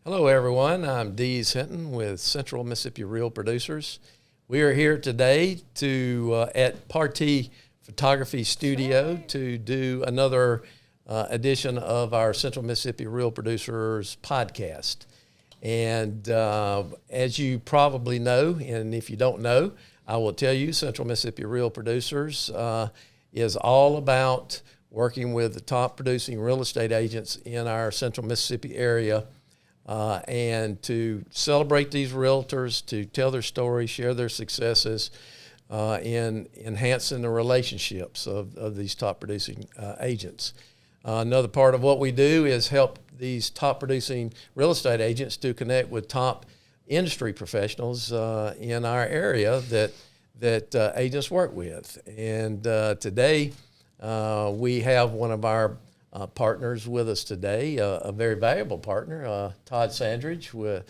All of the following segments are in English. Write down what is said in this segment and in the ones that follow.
Hello, everyone. I'm Dees Hinton with Central Mississippi Real Producers. We are here today at Partee Photography Studio to do another edition of our Central Mississippi Real Producers podcast. And as you probably know, and if you don't know, I will tell you, Central Mississippi Real Producers is all about working with the top producing real estate agents in our Central Mississippi area. And to celebrate these realtors, to tell their stories, share their successes in enhancing the relationships of these top producing agents. Another part of what we do is help these top producing real estate agents to connect with top industry professionals in our area that agents work with. And today we have one of our partners with us today, a very valuable partner, Todd Sandridge with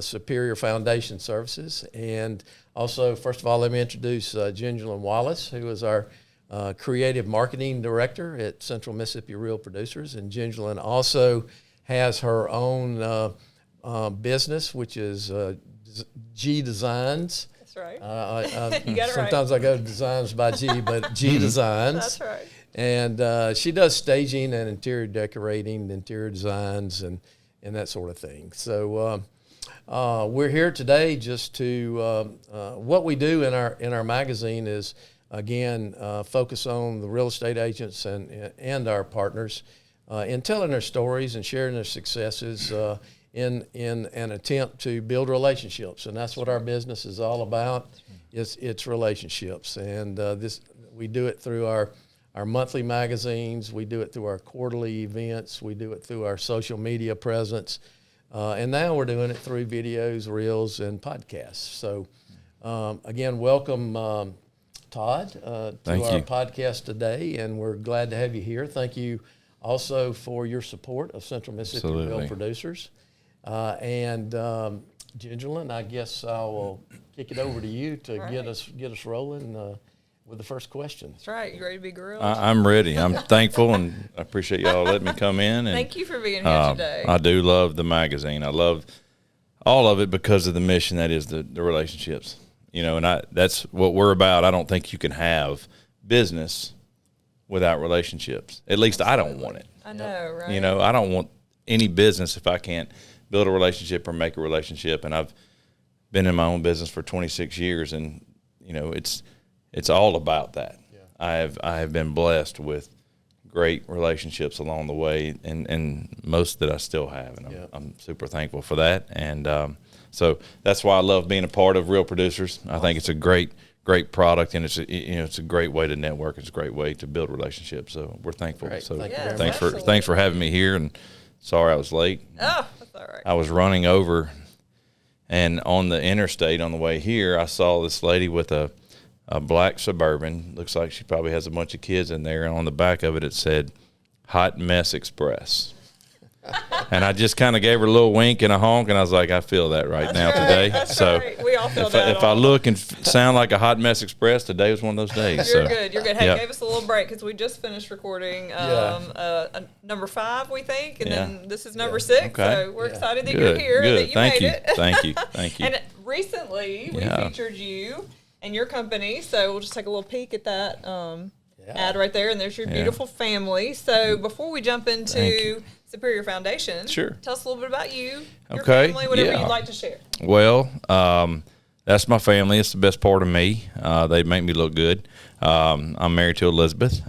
Superior Foundation Services. And also, first of all, let me introduce Gingerlyn Wallace, who is our Creative Marketing Director at Central Mississippi Real Producers. And Gingerlyn also has her own business, which is G Designs. That's right. You got it sometimes right. I go to Designs by G, but G Designs. That's right. And she does staging and interior decorating, interior designs, and that sort of thing. So we're here today just to what we do in our magazine is again focus on the real estate agents and our partners in telling their stories and sharing their successes in an attempt to build relationships, and that's what our business is all about. It's relationships, and we do it through our monthly magazines, we do it through our quarterly events, we do it through our social media presence, and now we're doing it through videos, reels, and podcasts. So again, welcome Todd to our podcast today, and we're glad to have you here. Thank you also for your support of Central Mississippi Real Producers. And Gingerlyn, I guess I will kick it over to you to get us rolling with the first question. That's right. You ready to be grilled? I'm ready. I'm thankful, and I appreciate y'all letting me come in. And, thank you for being here today. I do love the magazine. I love all of it because of the mission that is the relationships. You know, and that's what we're about. I don't think you can have business without relationships. At least I don't want it. I know, right? You know, I don't want any business if I can't build a relationship or make a relationship. And I've been in my own business for 26 years, and, you know, it's all about that. Yeah. I have been blessed with great relationships along the way, and most that I still have, and I'm super thankful for that. And so that's why I love being a part of Real Producers. I think it's a great product, and it's a great way to network. It's a great way to build relationships. So we're thankful. Great. So thanks for having me here, and sorry I was late. Oh, that's all right. I was running over, and on the interstate on the way here, I saw this lady with a black Suburban. Looks like she probably has a bunch of kids in there. And on the back of it, it said, Hot Mess Express. And I just kind of gave her a little wink and a honk, and I was like, I feel that right now today. That's so right. We all feel that. If I look and sound like a Hot Mess Express, today was one of those days. You're good. Hey, gave us a little break because we just finished recording number 5, we think, and then this is number 6. Okay. So we're excited that you're here and that you made it. Thank you. And recently we featured you and your company, so we'll just take a little peek at that ad right there, and there's your beautiful family. So before we jump into Superior Foundation, tell us a little bit about you, your family, whatever you'd like to share. Well, that's my family. It's the best part of me. They make me look good. I'm married to Elizabeth.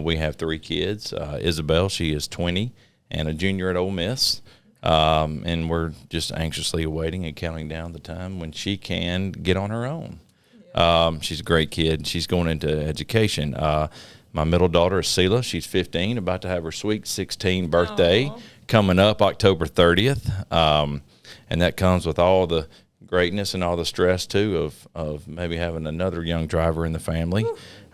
We have 3 kids. Isabel, she is 20 and a junior at Ole Miss. And we're just anxiously awaiting and counting down the time when she can get on her own. She's a great kid. She's going into education. My middle daughter is Selah. She's 15, about to have her sweet 16 birthday coming up October 30th. And that comes with all the greatness and all the stress, too, of maybe having another young driver in the family.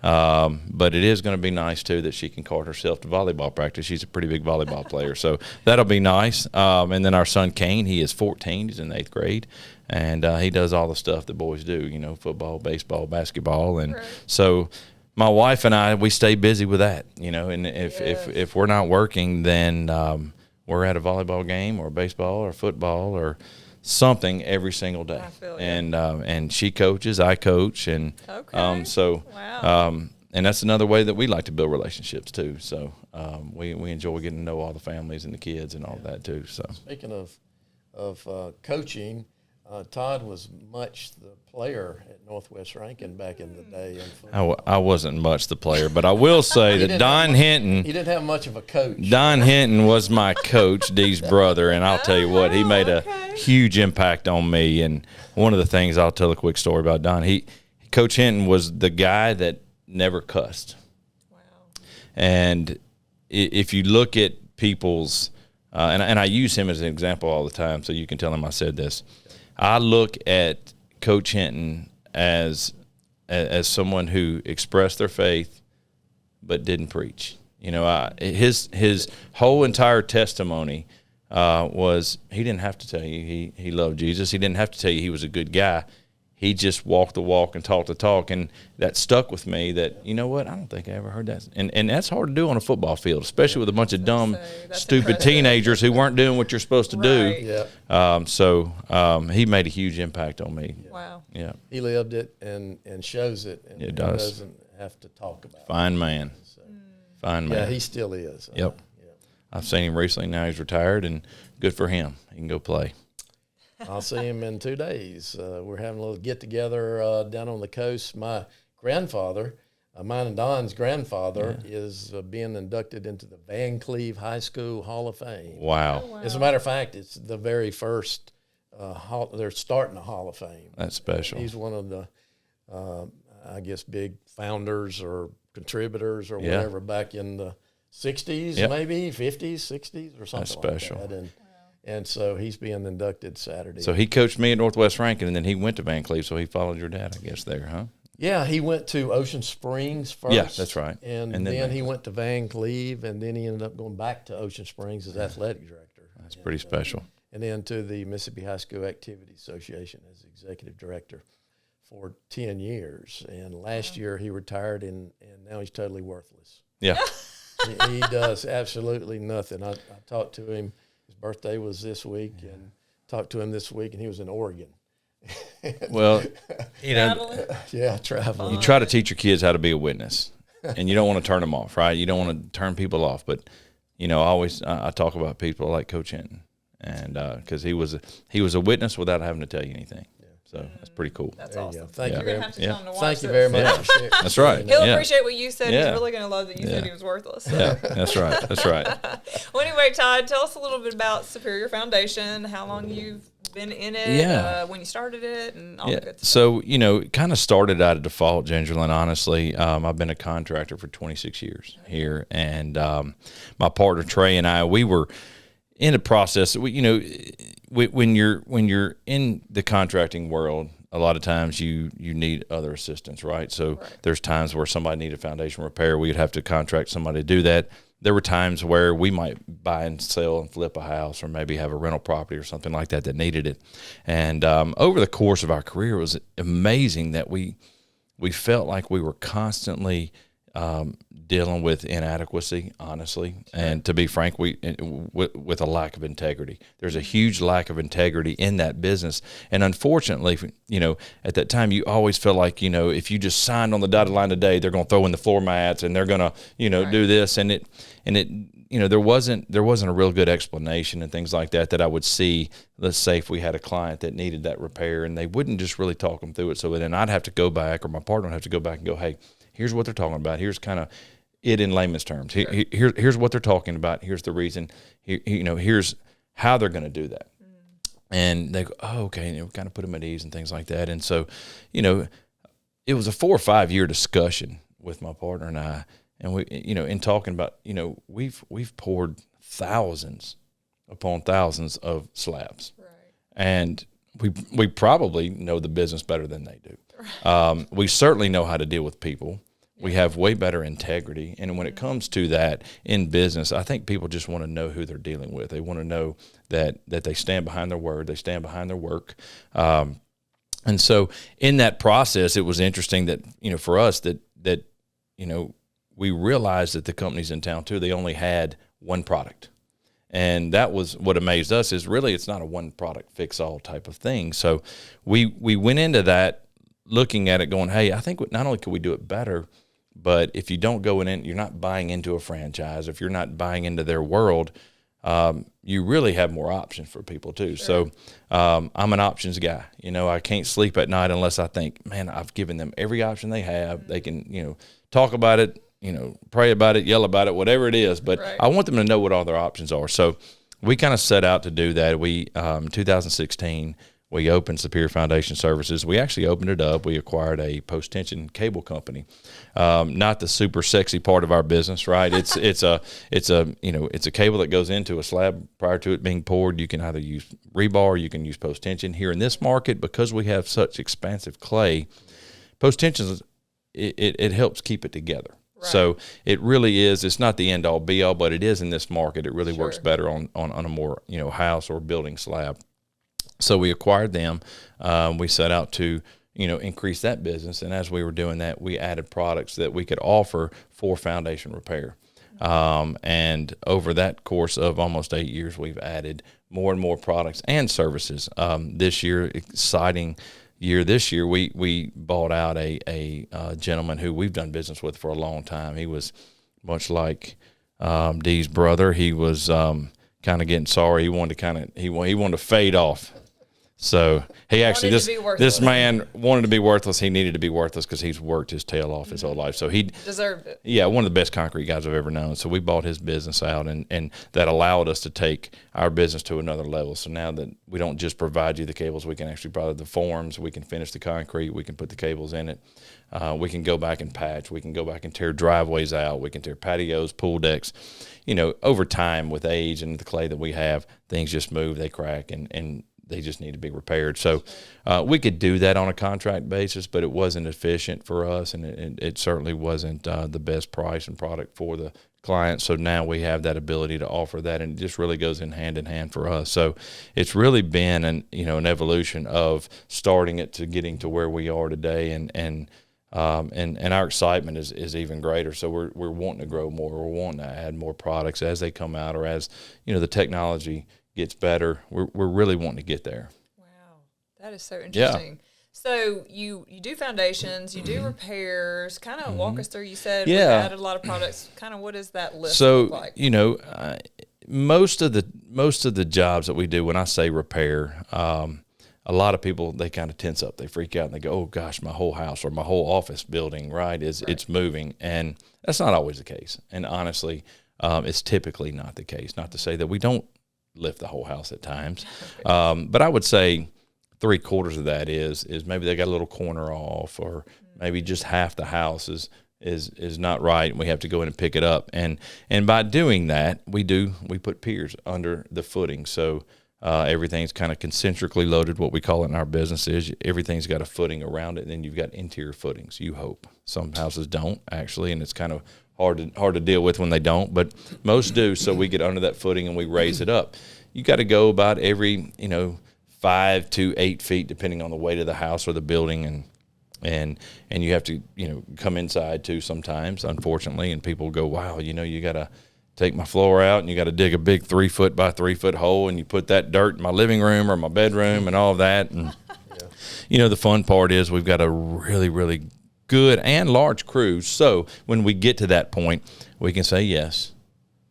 But it is going to be nice, too, that she can cart herself to volleyball practice. She's a pretty big volleyball player, so that'll be nice. And then our son, Kane, he is 14. He's in 8th grade. And he does all the stuff that boys do, you know, football, baseball, basketball. And so my wife and I, we stay busy with that, you know, and if we're not working, then we're at a volleyball game or baseball or football or something every single day. I feel you. And she coaches, I coach, and Okay. so Wow. and that's another way that we like to build relationships too. So we enjoy getting to know all the families and the kids and all that too. So Speaking of coaching, Todd was much the player at Northwest Rankin back in the day in football. I wasn't much the player, but I will say that Don Hinton. He didn't have much of a coach. Don Hinton was my coach, Dee's brother, and I'll tell you what, he made a huge impact on me. And one of the things, I'll tell a quick story about Don. Coach Hinton was the guy that never cussed. Wow. And if you look at people's, and I use him as an example all the time, so you can tell him I said this. I look at Coach Hinton as someone who expressed their faith but didn't preach. You know, his whole entire testimony was he didn't have to tell you he loved Jesus. He didn't have to tell you he was a good guy. He just walked the walk and talked the talk, and that stuck with me that, you know what, I don't think I ever heard that. And that's hard to do on a football field, especially with a bunch of dumb, stupid impressive. Teenagers who weren't doing what you're supposed to Right. do. Yeah. So he made a huge impact on me. Wow. Yeah. He lived it and shows it. And It does. Doesn't have to talk about it. Fine man. So, Fine yeah, man. he still is. Yep. Yeah. I've seen him recently. Now he's retired, and good for him. He can go play. I'll see him in 2 days. We're having a little get-together down on the coast. My grandfather, mine and Don's grandfather, is being inducted into the Van Cleve High School Hall of Fame. Wow. Wow. As a matter of fact, it's the very first they're starting a Hall of Fame. That's special. He's one of the, I guess, big founders or contributors or Yeah. whatever back in the 60s, Yep. maybe 50s, 60s or something That's special. like that. And so he's being inducted Saturday. So he coached me at Northwest Rankin, and then he went to Van Cleve, so he followed your dad, I guess, there, huh? Yeah, he went to Ocean Springs first. Yeah, that's right. And And then then Van he went to Van Cleve, and then he ended up going back to Ocean Springs as athletic director. That's pretty special. And then to the Mississippi High School Activity Association as executive director for 10 years. And last year he retired, and now he's totally worthless. Yeah. He does absolutely nothing. I talked to him. His birthday was this week, and talked to him this week, and he was in Oregon. Well, you know, Traveling. Yeah, traveling. you try to teach your kids how to be a witness, and you don't want to turn them off, right? You don't want to turn people off. But, you know, I talk about people like Coach Hinton, and because he was a witness without having to tell you anything. So that's pretty cool. That's There you awesome. go. Thank You're you going very to have to Yeah. tell him to watch Thank you this. very much Yeah. for sharing. That's right. He'll Yeah. appreciate what you said. Yeah. He's really going to love that you said he was worthless. So. Yeah, that's right. That's right. Well, anyway, Todd, tell us a little bit about Superior Foundation, how long you've been in it, Yeah. when you started it, and all Yeah. the good stuff. So, you know, it kind of started out of default, Gingerlyn, honestly. I've been a contractor for 26 years here. And my partner, Trey, and I, we were in the process. When you're in the contracting world, a lot of times you need other assistance, right? So there's times where somebody needed foundation repair. We'd have to contract somebody to do that. There were times where we might buy and sell and flip a house, or maybe have a rental property or something like that needed it. And over the course of our career, it was amazing that we felt like we were constantly dealing with inadequacy, honestly, and to be frank, with a lack of integrity. There's a huge lack of integrity in that business, and unfortunately, you know, at that time, you always feel like, you know, if you just signed on the dotted line today, they're going to throw in the floor mats and they're going to, you know, do this, and it, you know, there wasn't a real good explanation and things like that I would see. Let's say if we had a client that needed that repair, and they wouldn't just really talk them through it, so then I'd have to go back, or my partner would have to go back and go, hey, here's what they're talking about. Here's kind of it in layman's terms. Here's what they're talking about. Here's the reason. You know, here's how they're going to do that. And they go, oh, okay. And we kind of put them at ease and things like that. And so, you know, it was a 4 or 5 year discussion with my partner and I. And we, you know, in talking about, you know, we've poured thousands upon thousands of slabs. Right. And we probably know the business better than they do. We certainly know how to deal with people. We have way better integrity. And when it comes to that in business, I think people just want to know who they're dealing with. They want to know that they stand behind their word, they stand behind their work. And so in that process, it was interesting that, you know, for us that, you know, we realized that the companies in town too, they only had one product. And that was what amazed us, is really it's not a one product fix all type of thing. So we went into that looking at it going, hey, I think not only could we do it better, but if you don't go in, you're not buying into a franchise. If you're not buying into their world, you really have more options for people too. Sure. So I'm an options guy. I can't sleep at night unless I think, man, I've given them every option they have. They can, talk about it, pray about it, yell about it, whatever it is. But I want them to know what all their options are. So we kind of set out to do that. We, 2016, we opened Superior Foundation Services. We actually opened it up. We acquired a post-tension cable company. Not the super sexy part of our business, right? It's a cable that goes into a slab prior to it being poured. You can either use rebar or you can use post-tension. Here in this market, because we have such expansive clay, post-tension it helps keep it together. Right. So it really is. It's not the end all be all, but it is in this market. It really works better on a more house or building slab. So we acquired them. We set out to, increase that business. And as we were doing that, we added products that we could offer for foundation repair. And over that course of almost 8 years, we've added more and more products and services. This year, exciting year. This year, we bought out a gentleman who we've done business with for a long time. He was much like Dee's brother. He was kind of getting sorry. He wanted to he wanted to fade off. So he actually, this man wanted to be worthless. He needed to be worthless because he's worked his tail off his whole life. So he deserved it. Yeah, one of the best concrete guys I've ever known. So we bought his business out, and that allowed us to take our business to another level. So now that we don't just provide you the cables, we can actually provide the forms. We can finish the concrete. We can put the cables in it. We can go back and patch. We can go back and tear driveways out. We can tear patios, pool decks. Over time with age and the clay that we have, things just move, they crack, and they just need to be repaired. So we could do that on a contract basis, but it wasn't efficient for us, and it certainly wasn't the best price and product for the client. So now we have that ability to offer that, and it just really goes in hand for us. So it's really been an evolution of starting it to getting to where we are today, and our excitement is even greater. So we're wanting to grow more. We're wanting to add more products as they come out, or as the technology gets better. We're really wanting to get there. Wow, that is so interesting. Yeah. So you do foundations, you do repairs. Kind of walk us through. You said we added a lot of products. Kind of what is that list look like? Most of the jobs that we do, when I say repair, a lot of people, they kind of tense up, they freak out, and they go, "Oh gosh, my whole house or my whole office building, it's moving," and that's not always the case. And honestly, it's typically not the case. Not to say that we don't lift the whole house at times, but I would say 3/4 of that is maybe they got a little corner off, or maybe just half the house is not right, and we have to go in and pick it up. And by doing that, we put piers under the footing, so everything's kind of concentrically loaded. What we call it in our business is everything's got a footing around it, and then you've got interior footings. You hope. Some houses don't actually, and it's kind of hard to deal with when they don't, but most do. So we get under that footing and we raise it up. You got to go about every 5 to 8 feet, depending on the weight of the house or the building, and you have to come inside too sometimes, unfortunately. And people go, "Wow, you got to take my floor out, and you got to dig a big 3 foot by 3 foot hole, and you put that dirt in my living room or my bedroom and all of that." And the fun part is we've got a really, really good and large crew. So when we get to that point, we can say yes,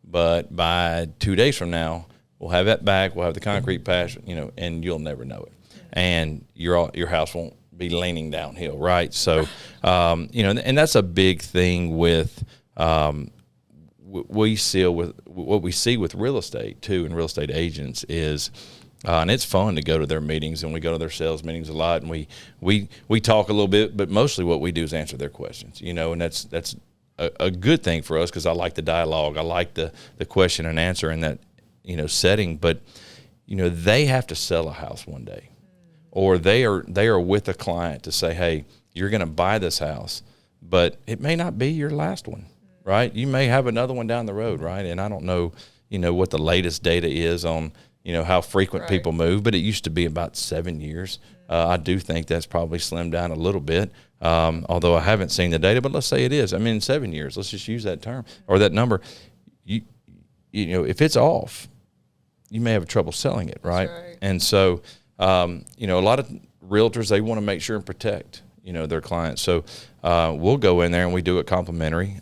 but by 2 days from now, we'll have that back. We'll have the concrete patch, and you'll never know it, and your house won't be leaning downhill, right? So, and that's a big thing with what we see with real estate too, and real estate agents is. And it's fun to go to their meetings, and we go to their sales meetings a lot, and we talk a little bit, but mostly what we do is answer their questions, and that's a good thing for us, because I like the dialogue. I like the question and answer in that, setting. But, they have to sell a house one day, or they are with a client to say, "Hey, you're going to buy this house, but it may not be your last one, right? You may have another one down the road, right?" And I don't know, what the latest data is on, how frequent people move, but it used to be about 7 years. I do think that's probably slimmed down a little bit, although I haven't seen the data, but let's say it is. I mean, 7 years, let's just use that term or that number. If it's off, you may have trouble selling it, right? That's right. And so, you know, a lot of realtors, they want to make sure and protect, you know, their clients. So we'll go in there and we do it complimentary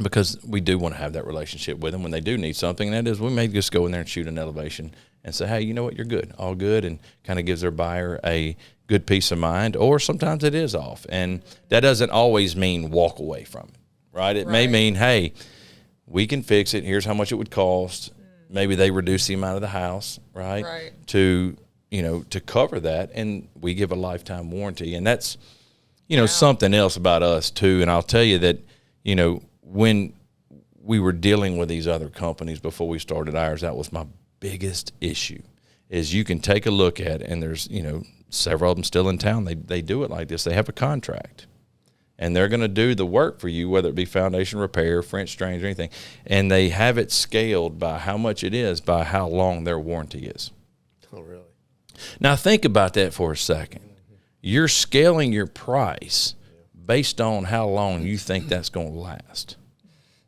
because we do want to have that relationship with them when they do need something. And that is, we may just go in there and shoot an elevation and say, hey, you know what, you're good, all good, and kind of gives their buyer a good peace of mind. Or sometimes it is off. And that doesn't always mean walk away from it, right? It may mean, hey, we can fix it. Here's how much it would cost. Maybe they reduce the amount of the house, right? To, you know, to cover that. And we give a lifetime warranty. And that's, you know, something else about us too. And I'll tell you that, you know, when we were dealing with these other companies before we started ours, that was my biggest issue. Is you can take a look at it, and there's, you know, several of them still in town. They do it like this. They have a contract, and they're going to do the work for you, whether it be foundation repair, French drains, or anything. And they have it scaled by how much it is, by how long their warranty is. Oh, really? Now think about that for a second. You're scaling your price based on how long you think that's going to last.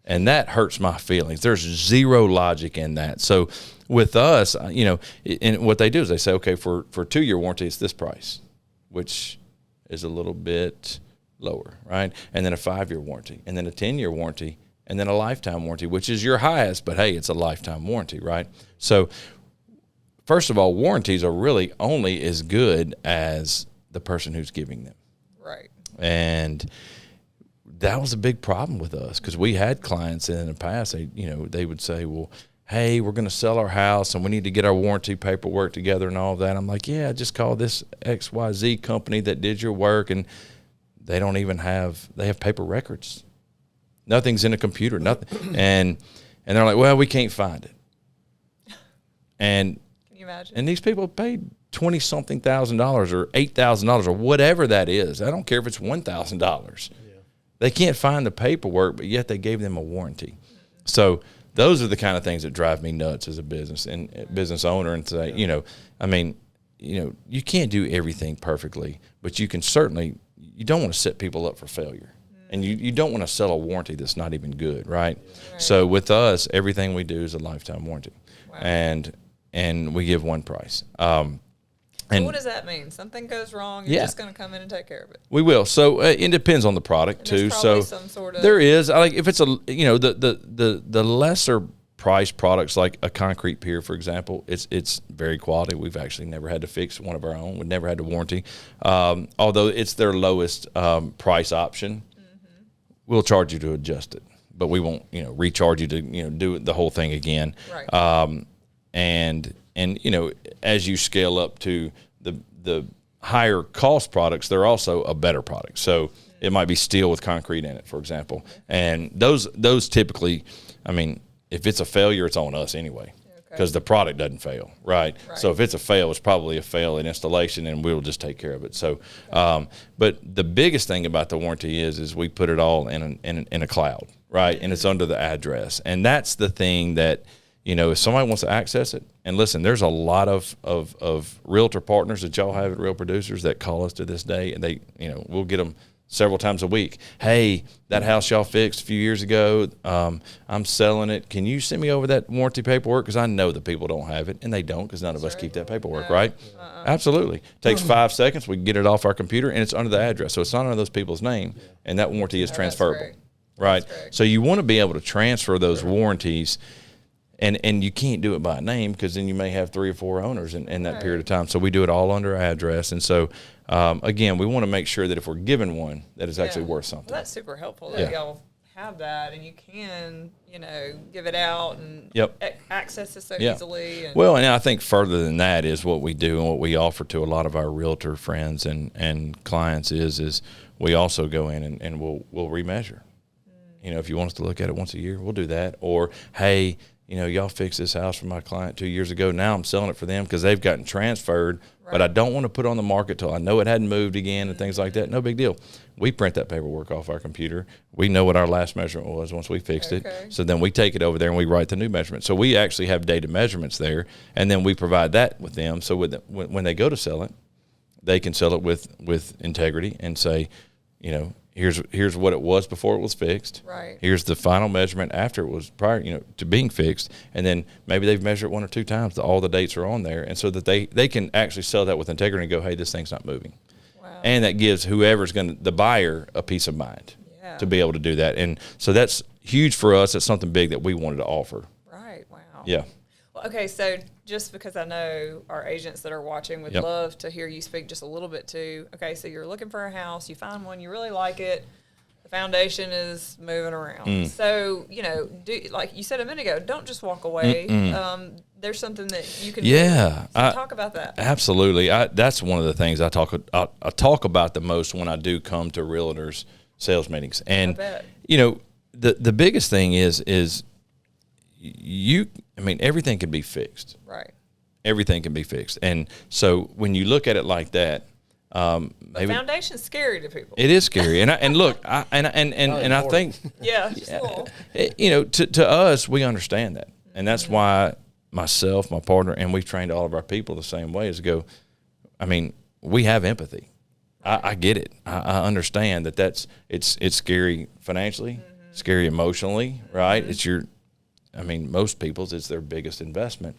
And that hurts my feelings. There's zero logic in that. So with us, you know, and what they do is they say, okay, for a 2-year warranty, it's this price, which is a little bit lower, right? And then a 5-year warranty, and then a 10-year warranty, and then a lifetime warranty, which is your highest, but hey, it's a lifetime warranty, right? So first of all, warranties are really only as good as the person who's giving them. Right. And that was a big problem with us, because we had clients in the past, they would say, well, hey, we're going to sell our house and we need to get our warranty paperwork together and all that. I'm like, yeah, just call this XYZ company that did your work, and they don't even they have paper records. Nothing's in a computer, nothing. And they're like, well, we can't find it. And can you imagine? And these people paid $20-something thousand or $8,000 or whatever that is. I don't care if it's $1,000. They can't find the paperwork, but yet they gave them a warranty. So those are the kind of things that drive me nuts as a business owner. And say, you know, I mean, you know, you can't do everything perfectly, but you can certainly, you don't want to set people up for failure. And you don't want to sell a warranty that's not even good, right? So with us, everything we do is a lifetime warranty. Wow. And we give one price. And what does that mean? Something goes wrong, you're just going to come in and take care of it. We will. So it depends on the product too. So some sort of, there is, like, if it's the lesser price products, like a concrete pier, for example, it's very quality. We've actually never had to fix one of our own. We've never had to warranty. Although it's their lowest price option, we'll charge you to adjust it, but we won't, recharge you to, do the whole thing again. Right. And as you scale up to the higher cost products, they're also a better product. So it might be steel with concrete in it, for example. And those typically, I mean, if it's a failure, it's on us anyway, because the product doesn't fail, right? So if it's a fail, it's probably a fail in installation, and we'll just take care of it. So, but the biggest thing about the warranty is we put it all in a cloud, right? And it's under the address, and that's the thing that, if somebody wants to access it, and listen, there's a lot of realtor partners that y'all have at Real Producers that call us to this day, and they, we'll get them several times a week. Hey, that house y'all fixed a few years ago, I'm selling it. Can you send me over that warranty paperwork? Because I know the people don't have it, and they don't, because none of us keep that paperwork, right? Absolutely. Takes 5 seconds. We can get it off our computer, and it's under the address. So it's not under those people's name, and that warranty is transferable, right? So you want to be able to transfer those warranties. And you can't do it by name, because then you may have 3 or 4 owners in that period of time. So we do it all under address. And so, again, we want to make sure that if we're given one, that it's actually worth something. Well, that's super helpful that y'all have that, and you can, give it out and access it so easily. And well, and I think further than that is what we do and what we offer to a lot of our realtor friends and clients is we also go in and we'll remeasure. If you want us to look at it once a year, we'll do that. Or, hey, y'all fixed this house for my client 2 years ago. Now I'm selling it for them because they've gotten transferred, but I don't want to put it on the market till I know it hadn't moved again and things like that. No big deal. We print that paperwork off our computer. We know what our last measurement was once we fixed it. So then we take it over there and we write the new measurement. So we actually have data measurements there, and then we provide that with them. So when they go to sell it, they can sell it with integrity and say, here's what it was before it was fixed. Right. Here's the final measurement after it was prior, to being fixed. And then maybe they've measured it 1 or 2 times. All the dates are on there. And so that they can actually sell that with integrity and go, hey, this thing's not moving. Wow. And that gives whoever's the buyer a peace of mind to be able to do that. And so that's huge for us. That's something big that we wanted to offer. Right. Wow. Yeah. Well, okay. So just because I know our agents that are watching would love to hear you speak just a little bit too. Okay. So you're looking for a house, you find one, you really like it. The foundation is moving around. So, like you said a minute ago, don't just walk away. There's something that you can do. So talk about that. Absolutely. That's one of the things I talk about the most when I do come to realtors sales meetings. And, the biggest thing is everything can be fixed. Right. Everything can be fixed. And so when you look at it like that, the foundation's scary to people. It is scary, and look, I think, to us, we understand that, and that's why myself, my partner, and we've trained all of our people the same way. Is to go, we have empathy. I get it. I understand that it's scary financially, scary emotionally, right? It's most people's it's their biggest investment,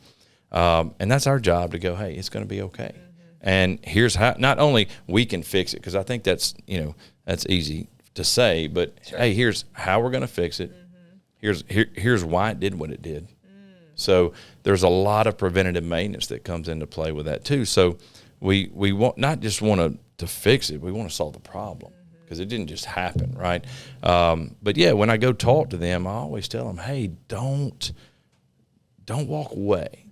and that's our job to go, hey, it's going to be okay. And here's how, not only we can fix it, because I think that's easy to say, but hey, here's how we're going to fix it. Here's why it did what it did. So there's a lot of preventative maintenance that comes into play with that too. So we want not just want to fix it, we want to solve the problem, because it didn't just happen, right? But yeah, when I go talk to them, I always tell them, hey, don't walk away.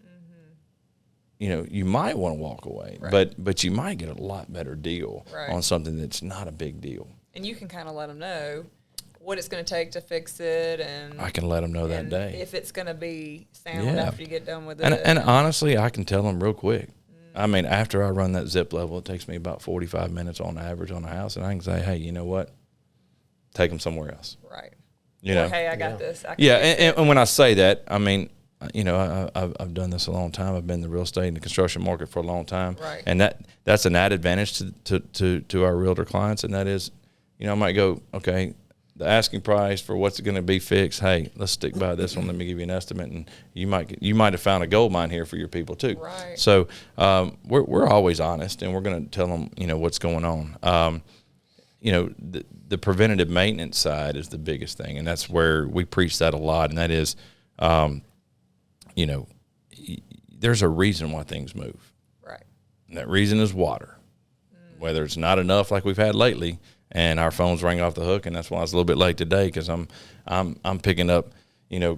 You might want to walk away, but you might get a lot better deal on something that's not a big deal. And you can kind of let them know what it's going to take to fix it, and I can let them know that day if it's going to be sound after you get done with it. And honestly, I can tell them real quick. After I run that zip level, it takes me about 45 minutes on average on a house, and I can say, hey, you know what? Take them somewhere else. Right. Hey, I got this. And when I say that, I've done this a long time. I've been in the real estate and the construction market for a long time. Right. And that's an added advantage to our realtor clients. And that is, I might go, okay, the asking price for what's going to be fixed. Hey, let's stick by this one. Let me give you an estimate. And you might have found a gold mine here for your people too. Right. So, we're always honest, and we're going to tell them, what's going on. The preventative maintenance side is the biggest thing. And that's where we preach that a lot. And that is, there's a reason why things move. Right. And that reason is water. Whether it's not enough like we've had lately, and our phones ring off the hook, and that's why I was a little bit late today, because I'm picking up,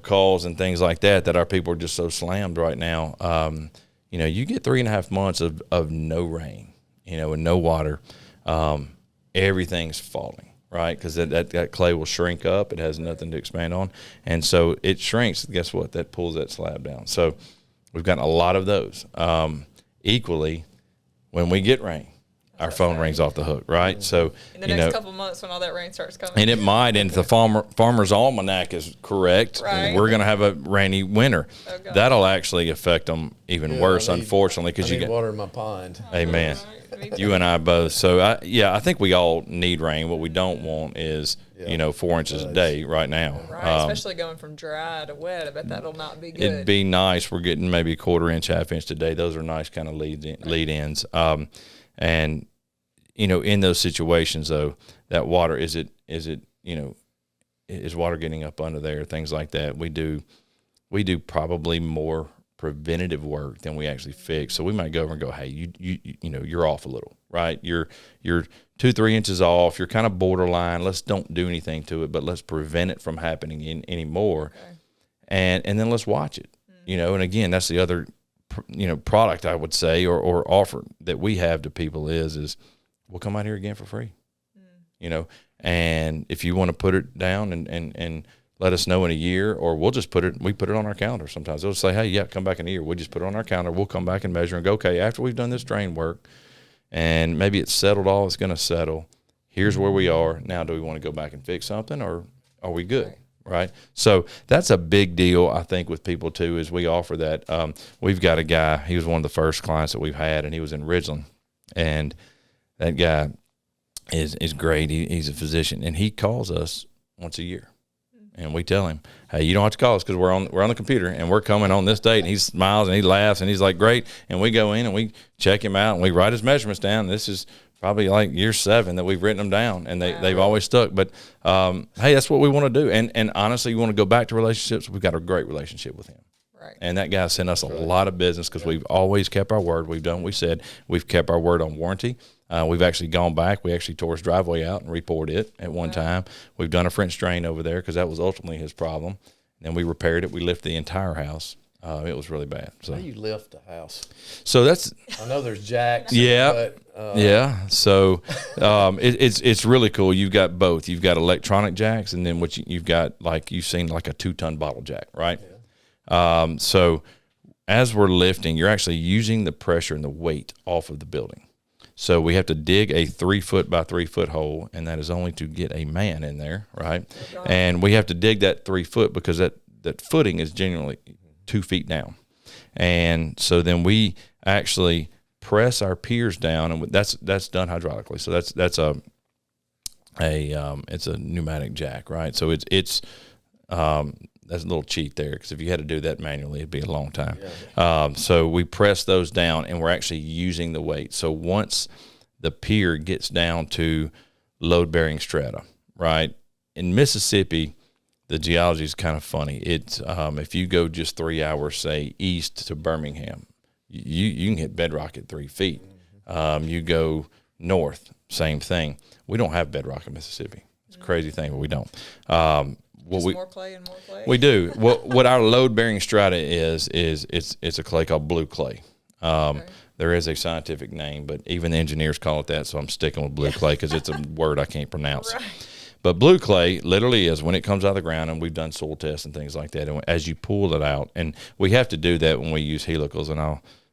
calls and things like that our people are just so slammed right now. You get 3.5 months of no rain, and no water, everything's falling. Right, because that clay will shrink up. It has nothing to expand on. And so it shrinks. Guess what? That pulls that slab down. So we've gotten a lot of those. Equally, when we get rain, our phone rings off the hook, right? So in the next couple of months when all that rain starts coming. And it might, and if the farmer's almanac is correct, we're going to have a rainy winter. Oh, that'll actually affect them even worse, unfortunately. Because you need water in my pond. Amen. You and I both. So, I think we all need rain. What we don't want is, 4 inches a day right now. Right, especially going from dry to wet. I bet that'll not be good. It'd be nice. We're getting maybe a 1/4 inch, 1/2 inch today. Those are nice kind of lead ins. And, in those situations, though, that water, is water getting up under there, things like that. We do probably more preventative work than we actually fix. So we might go over and go, hey, you're off a little, right? You're 2-3 inches off. You're kind of borderline. Let's don't do anything to it, but let's prevent it from happening anymore. Okay. And then let's watch it, and again, that's the other, product I would say, or offer that we have to people is we'll come out here again for free, and if you want to put it down and let us know in a year, or we'll just put it on our calendar. Sometimes they'll say, hey, come back in a year. We'll just put it on our calendar. We'll come back and measure and go, okay, after we've done this drain work and maybe it's settled all it's going to settle, here's where we are. Now, do we want to go back and fix something, or are we good? Right. So that's a big deal, I think, with people too, is we offer that. We've got a guy, he was one of the first clients that we've had, and he was in Ridgeland, and that guy, is great. He's a physician, and he calls us once a year. And we tell him, hey, you don't have to call us because we're on the computer and we're coming on this date. And he smiles and he laughs and he's like, great. And we go in and we check him out and we write his measurements down. This is probably like year 7 that we've written them down, and they've always stuck. But hey, that's what we want to do. And honestly, you want to go back to relationships. We've got a great relationship with him. Right. And that guy sent us a lot of business because we've always kept our word. We've done what we said. We've kept our word on warranty. We've actually gone back. We actually tore his driveway out and repoured it at one time. We've done a French drain over there because that was ultimately his problem. And then we repaired it. We lifted the entire house. It was really bad. So how do you lift a house? So that's. I know there's jacks. Yeah. But, yeah. So it's really cool. You've got both. You've got electronic jacks, and then you've got, like you've seen, like a 2-ton bottle jack, right? Yeah. So as we're lifting, you're actually using the pressure and the weight off of the building. So we have to dig a 3-foot by 3-foot hole, and that is only to get a man in there, right? And we have to dig that 3 foot because that footing is generally 2 feet down. And so then we actually press our piers down, and that's done hydraulically. So that's a pneumatic jack, right? So it's that's a little cheat there, because if you had to do that manually, it'd be a long time. Yeah. So we press those down, and we're actually using the weight. So once the pier gets down to load-bearing strata, right? In Mississippi, the geology is kind of funny. It's if you go just 3 hours, say, east to Birmingham, you can hit bedrock at 3 feet. You go north, same thing. We don't have bedrock in Mississippi. It's a crazy thing, but we don't. More clay and more clay. We do. What our load-bearing strata is it's a clay called blue clay. Okay. There is a scientific name, but even the engineers call it that, so I'm sticking with blue clay because it's a word I can't pronounce. Right. But blue clay literally is when it comes out of the ground, and we've done soil tests and things like that, and as you pull it out, and we have to do that when we use helicals, and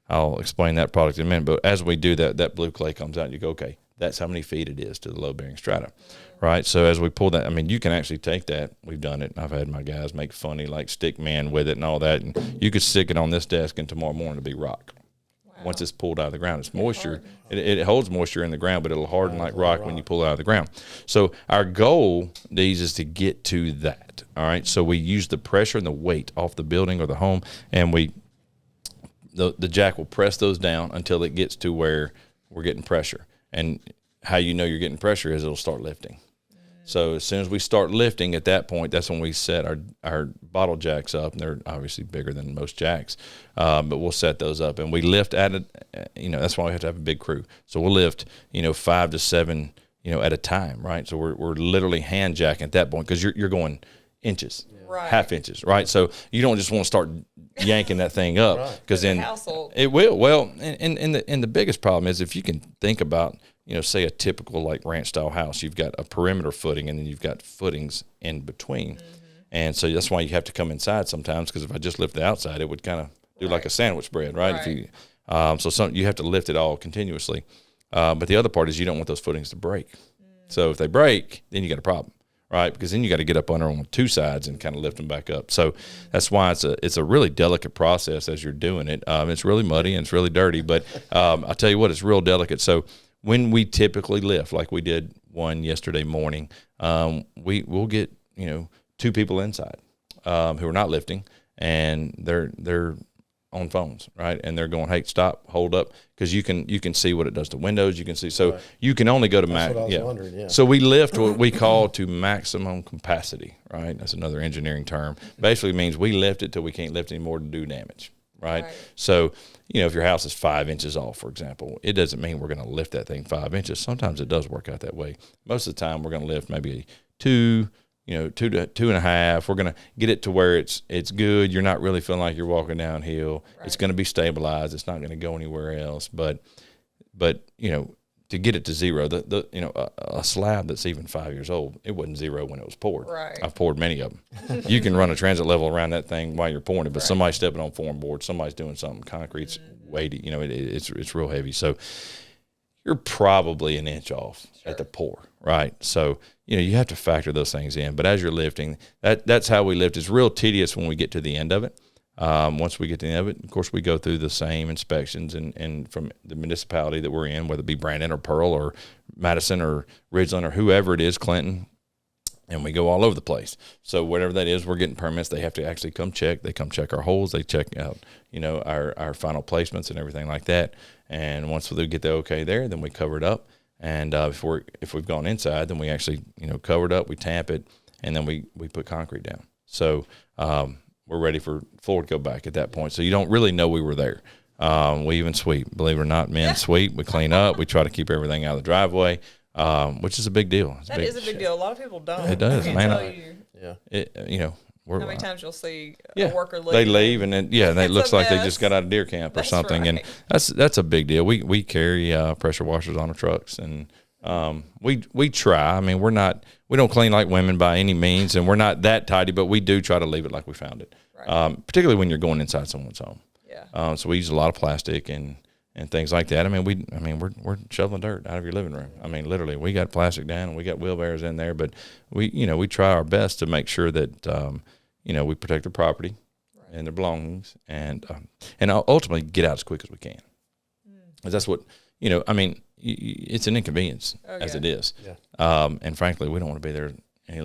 I'll explain that product in a minute, but as we do that blue clay comes out, and you go, okay, that's how many feet it is to the load-bearing strata. Right, so as we pull that, I mean, you can actually take that. We've done it. I've had my guys make funny, like, stick man with it and all that, and you could stick it on this desk, and tomorrow morning it'll be rock. Wow. Once it's pulled out of the ground, it's moisture. It holds moisture in the ground, but it'll harden like rock when you pull it out of the ground. So our goal, these, is to get to that. All right, so we use the pressure and the weight off the building or the home, and the jack will press those down until it gets to where we're getting pressure. And how you know you're getting pressure is it'll start lifting. So as soon as we start lifting, at that point, that's when we set our bottle jacks up, and they're obviously bigger than most jacks, but we'll set those up, and we lift at it. That's why we have to have a big crew. So we'll lift 5 to 7 at a time, right? So we're literally hand jacking at that point, because you're going inches, right. Half inches, right? So you don't just want to start yanking that thing up, because then it will. Well, and the biggest problem is, if you can think about, say a typical, like, ranch style house, you've got a perimeter footing, and then you've got footings in between. Mm-hmm. And so that's why you have to come inside sometimes, because if I just lift the outside, it would kind of do like a sandwich bread, right? If you, you have to lift it all continuously. But the other part is, you don't want those footings to break. So if they break, then you got a problem, right? Because then you got to get up under them on 2 sides and kind of lift them back up. So that's why it's a really delicate process as you're doing it. It's really muddy and it's really dirty, but I'll tell you what, it's real delicate. So when we typically lift, like we did one yesterday morning, we'll get 2 people inside who are not lifting, and they're on phones, right? And they're going, hey, stop, hold up, because you can see what it does to windows. You can see, so right. You can only go to max. Yeah. So we lift what we call to maximum capacity, right? That's another engineering term. Basically means we lift it till we can't lift anymore to do damage, right? So if your house is 5 inches off, for example, it doesn't mean we're going to lift that thing 5 inches. Sometimes it does work out that way. Most of the time, we're going to lift maybe 2 to 2.5. We're going to get it to where it's good. You're not really feeling like you're walking downhill. Right. It's going to be stabilized. It's not going to go anywhere else. But to get it to zero, a slab that's even 5 years old, it wasn't zero when it was poured. Right. I've poured many of them. You can run a transit level around that thing while you're pouring it, but somebody's stepping on form board, somebody's doing something. Concrete's weighty. It's real heavy. So you're probably an inch off at the pour, right? So you have to factor those things in. But as you're lifting, that's how we lift. It's real tedious when we get to the end of it. Once we get to the end of it, of course, we go through the same inspections and from the municipality that we're in, whether it be Brandon or Pearl or Madison or Ridgeland or whoever it is, Clinton, and we go all over the place. So whatever that is, we're getting permits. They have to actually come check. They come check our holes. They check out, our final placements and everything like that. And once we get the okay there, then we cover it up. And if we've gone inside, then we actually, cover it up. We tamp it, and then we put concrete down. So we're ready for floor to go back at that point. So you don't really know we were there. We even sweep. Believe it or not, men sweep. We clean up. We try to keep everything out of the driveway. Which is a big deal. That is a big deal. A lot of people don't. It does, man. How many times you'll see a worker leave? They leave, and then it looks like they just got out of deer camp or something, right. And that's a big deal. We carry pressure washers on our trucks, and we try. I mean, we don't clean like women by any means, and we're not that tidy, but we do try to leave it like we found it. Right. Particularly when you're going inside someone's home. Yeah. So we use a lot of plastic and things like that. I mean, we're shoveling dirt out of your living room. I mean, literally, we got plastic down and we got wheelbarrows in there, but we try our best to make sure that we protect the property and their belongings, and ultimately get out as quick as we can. Because that's what it's an inconvenience as it is. Yeah. And frankly, we don't want to be there any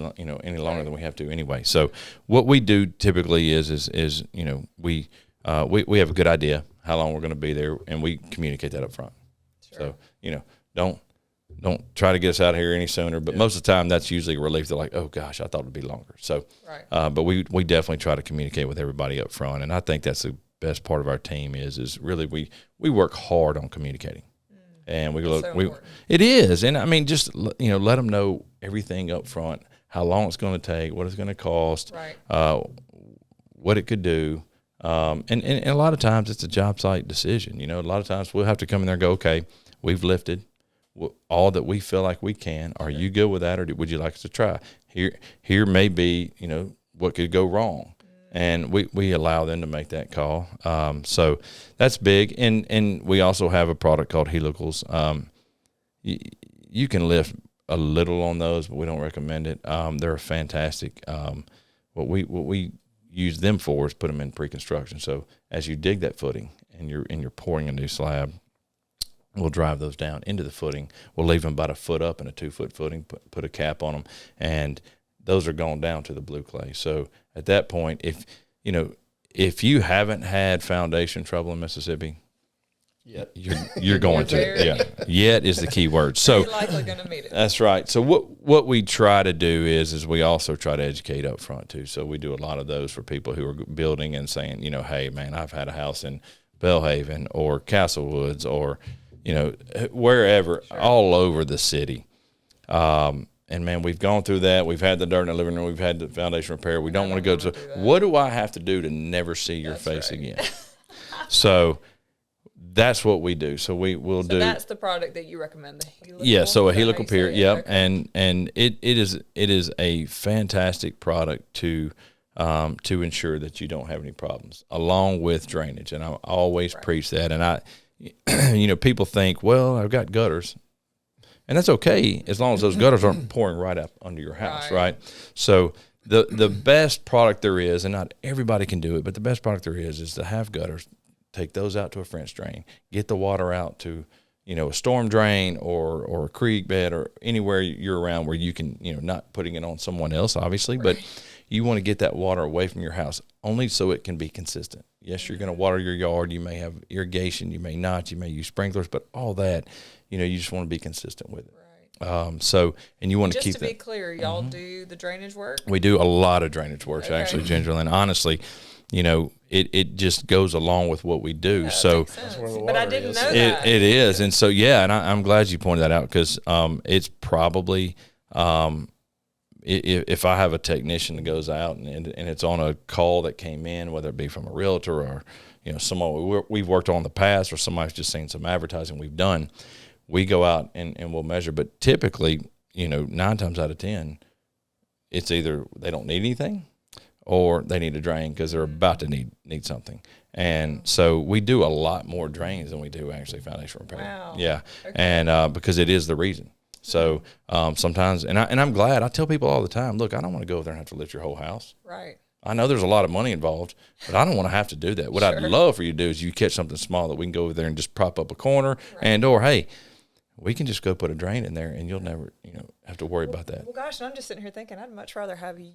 longer than we have to anyway. So what we do typically is we have a good idea how long we're going to be there, and we communicate that up front. Sure. So, don't try to get us out of here any sooner, but most of the time that's usually a relief. They're like, oh gosh, I thought it'd be longer. So, but we definitely try to communicate with everybody up front. And I think that's the best part of our team is really we work hard on communicating. And it is. And I mean, just, let them know everything up front, how long it's going to take, what it's going to cost, what it could do. And a lot of times it's a job site decision. A lot of times we'll have to come in there and go, okay, we've lifted all that we feel like we can. Are you good with that, or would you like us to try? Here may be, what could go wrong. And we allow them to make that call. So that's big. And we also have a product called helicals. You can lift a little on those, but we don't recommend it. They're fantastic. What we use them for is put them in pre-construction. So as you dig that footing and you're pouring a new slab, we'll drive those down into the footing. We'll leave them about a foot up in a 2-foot footing, put a cap on them, and those are going down to the blue clay. So at that point, if you haven't had foundation trouble in Mississippi, you're going to. Yet is the key word. So you're likely going to meet it. That's right. So what we try to do is we also try to educate up front too. So we do a lot of those for people who are building and saying, hey man, I've had a house in Bellhaven or Castlewoods or wherever, all over the city. And man, we've gone through that. We've had the dirt in the living room. We've had the foundation repair. We don't want to go to. What do I have to do to never see your face again? So that's what we do. So we'll do. That's the product that you recommend. The helical. Yeah. So a helical pier. Yep. Okay. And it is a fantastic product to ensure that you don't have any problems, along with drainage. And I always preach that. And people think, well, I've got gutters. And that's okay as long as those gutters aren't pouring right up under your house, right? So the best product there is, and not everybody can do it, but the best product there is to have gutters, take those out to a French drain, get the water out to, a storm drain or a creek bed or anywhere you're around where you can, not putting it on someone else, obviously, but you want to get that water away from your house only so it can be consistent. Yes, you're going to water your yard. You may have irrigation. You may not. You may use sprinklers, but all that, you just want to be consistent with it. Right. And you want to keep that. Just to be clear, y'all do the drainage work? We do a lot of drainage work, actually, Ginger. And honestly, it just goes along with what we do. So, but I didn't know that. It is. And so, and I'm glad you pointed that out because it's probably if I have a technician that goes out and it's on a call that came in, whether it be from a realtor or, someone we've worked on in the past or somebody's just seen some advertising we've done, we go out and we'll measure. But typically, 9 times out of 10, it's either they don't need anything or they need a drain because they're about to need something. And so we do a lot more drains than we do actually foundation repair. Wow. Yeah. Okay. And because it is the reason. So sometimes, and I'm glad, I tell people all the time, look, I don't want to go over there and have to lift your whole house. Right. I know there's a lot of money involved, but I don't want to have to do that. What I'd love for you to do is you catch something small that we can go over there and just prop up a corner and or, hey, we can just go put a drain in there, and you'll never, have to worry about that. Well, gosh, and I'm just sitting here thinking I'd much rather have you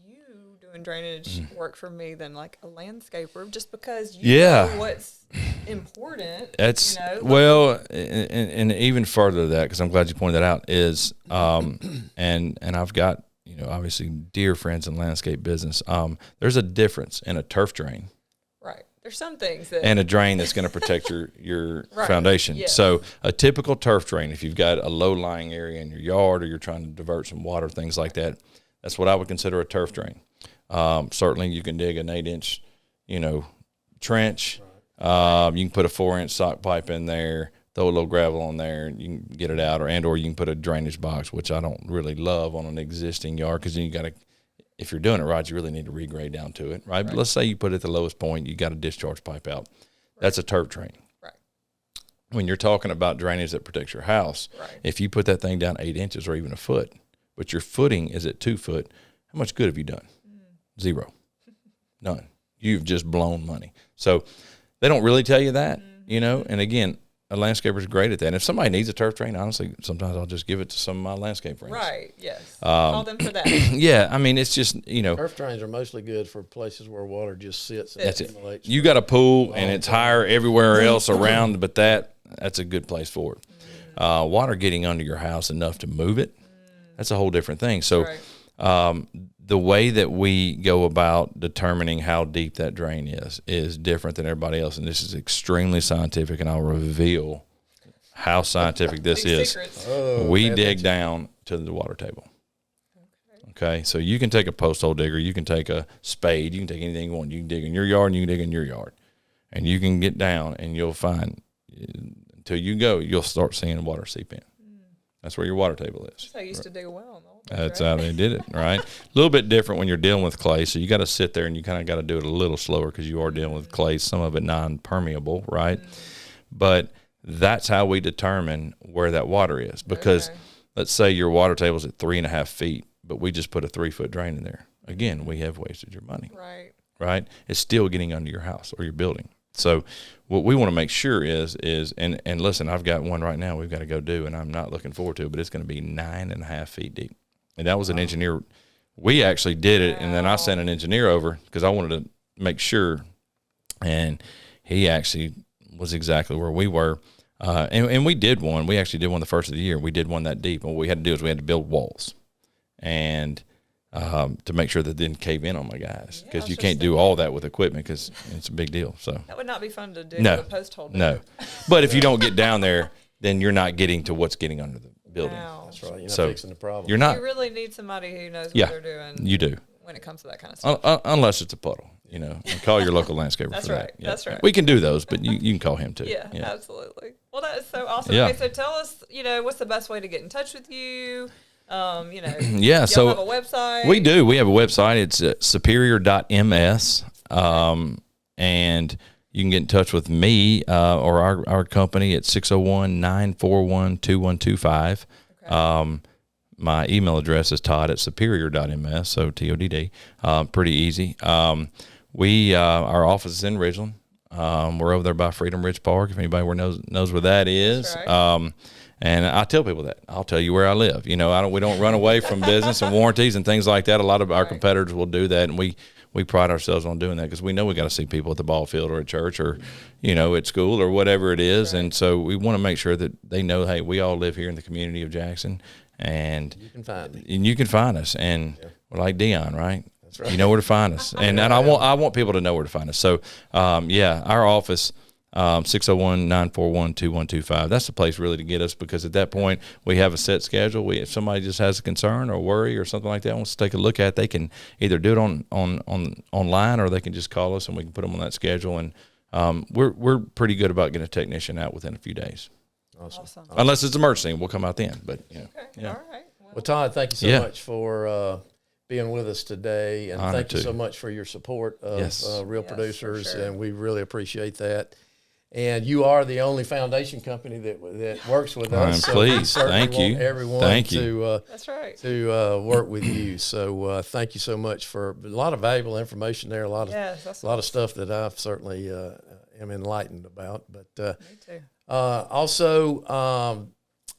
doing drainage work for me than like a landscaper, just because you know what's important. That's well, and even further to that, because I'm glad you pointed that out, is and I've got obviously dear friends in landscape business. There's a difference in a turf drain. Right. There's some things that and a drain that's going to protect your right. foundation. Yes. So a typical turf drain, if you've got a low-lying area in your yard or you're trying to divert some water, things like that, that's what I would consider a turf drain. Certainly you can dig an 8-inch, trench. You can put a 4-inch sock pipe in there, throw a little gravel on there, and you can get it out, or you can put a drainage box, which I don't really love on an existing yard, because then you got to, if you're doing it right, you really need to regrade down to it, right? But let's say you put it at the lowest point, you got a discharge pipe out. That's a turf drain. Right. When you're talking about drainage that protects your house, if you put that thing down 8 inches or even a foot, but your footing is at 2 foot, how much good have you done? Zero. None. You've just blown money. So they don't really tell you that, and again, a landscaper is great at that. And if somebody needs a turf drain, honestly, sometimes I'll just give it to some of my landscape friends. Right, yes. Call them for that. Yeah, I mean, it's just, Turf drains are mostly good for places where water just sits and that's it. accumulates. You got a pool, and it's higher everywhere else around, but that's a good place for it. Water getting under your house enough to move it, that's a whole different thing. So the way that we go about determining how deep that drain is different than everybody else, and this is extremely scientific, and I'll reveal how scientific this is. We dig down to the water table. Okay, so you can take a post hole digger, you can take a spade, you can take anything you want. You can dig in your yard, and you can dig in your yard, and you can get down, and you'll find, until you go, you'll start seeing water seep in. That's where your water table is. That's how I used to dig a well. That's how they did it, right? A little bit different when you're dealing with clay, so you got to sit there and you kind of got to do it a little slower, because you are dealing with clay, some of it non-permeable, right? But that's how we determine where that water is, because let's say your water table's at 3.5 feet, but we just put a 3-foot drain in there. Again, we have wasted your money, right? It's still getting under your house or your building. So what we want to make sure is and listen, I've got one right now we've got to go do, and I'm not looking forward to it, but it's going to be 9.5 feet deep. And that was an engineer. We actually did it, and then I sent an engineer over because I wanted to make sure, and he actually was exactly where we were. And we did one. We actually did one the first of the year. We did one that deep, and what we had to do is we had to build walls, and to make sure that it didn't cave in on my guys, because you can't do all that with equipment, because it's a big deal. So that would not be fun to do with a post hole. No, but if you don't get down there, then you're not getting to what's getting under the building. Wow. That's right. You're not fixing the problem. You're not. You really need somebody who knows what they're doing. You do. When it comes to that kind of stuff. Unless it's a puddle, and call your local landscaper That's for right. that. Yeah. That's right. We can do those, but you can call him too. Yeah, absolutely. Well, that is so awesome. Yeah. Okay, so tell us, what's the best way to get in touch with you? Yeah, so have a website? We do. We have a website. It's superior.ms, and you can get in touch with me or our company at 601-941-2125. Okay. My email address is Todd at superior.ms, so TODD. Pretty easy. Our office is in Ridgeland. We're over there by Freedom Ridge Park, if anybody knows where that is. That's right. And I tell people that. I'll tell you where I live. We don't run away from business and warranties and things like that. A lot of our competitors will do that, and we pride ourselves on doing that, because we know we got to see people at the ball field or at church or, at school or whatever it is. Right. And so we want to make sure that they know, hey, we all live here in the community of Jackson, and you can find me. And you can find us. And we're like Dion, right? That's right. You know where to find us. And I want people to know where to find us. So, our office, 601-941-2125. That's the place really to get us, because at that point we have a set schedule. If somebody just has a concern or worry or something like that, wants to take a look at it, they can either do it on online, or they can just call us and we can put them on that schedule. And we're pretty good about getting a technician out within a few days. Awesome. Unless it's emergency, we'll come out then. But Okay. Yeah. All right. Well, Todd, thank you so much for being with us today, and thank you so much for your support of Real Producers, and we really appreciate that. And you are the only foundation company that works with us. I'm pleased. Thank you. Everyone that's right. to work with you. So thank you so much for a lot of valuable information there. A lot of stuff that I've certainly am enlightened about. But me too. Also,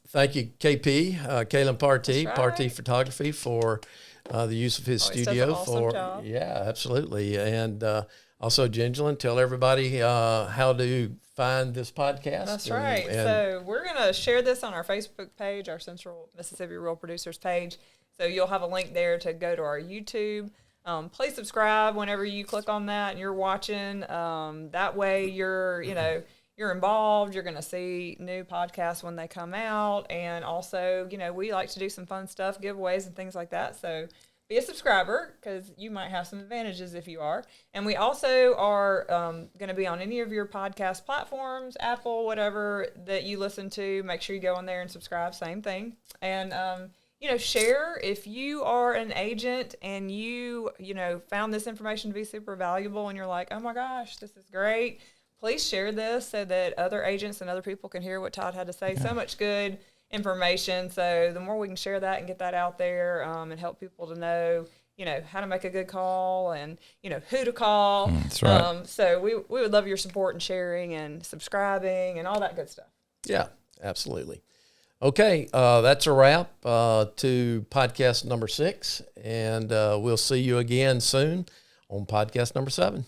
thank you, KP, Kalen Partee, That's right. Partee Photography, for the use of his Always studio. does an awesome job. Yeah, absolutely. And also, Gingeline, tell everybody how to find this podcast. That's right. So we're going to share this on our Facebook page, our Central Mississippi Rural Producers page. So you'll have a link there to go to our YouTube. Please subscribe whenever you click on that and you're watching. That way you're involved. You're going to see new podcasts when they come out. And also, we like to do some fun stuff, giveaways and things like that. So be a subscriber because you might have some advantages if you are. And we also are going to be on any of your podcast platforms, Apple, whatever that you listen to. Make sure you go on there and subscribe. Same thing. And, share if you are an agent and you found this information to be super valuable and you're like, oh my gosh, this is great. Please share this so that other agents and other people can hear what Todd had to say. So much good information. So the more we can share that and get that out there and help people to know, how to make a good call and, who to call. That's right. So we would love your support and sharing and subscribing and all that good stuff. Yeah, absolutely. Okay, that's a wrap to podcast number 6, and we'll see you again soon on podcast number 7.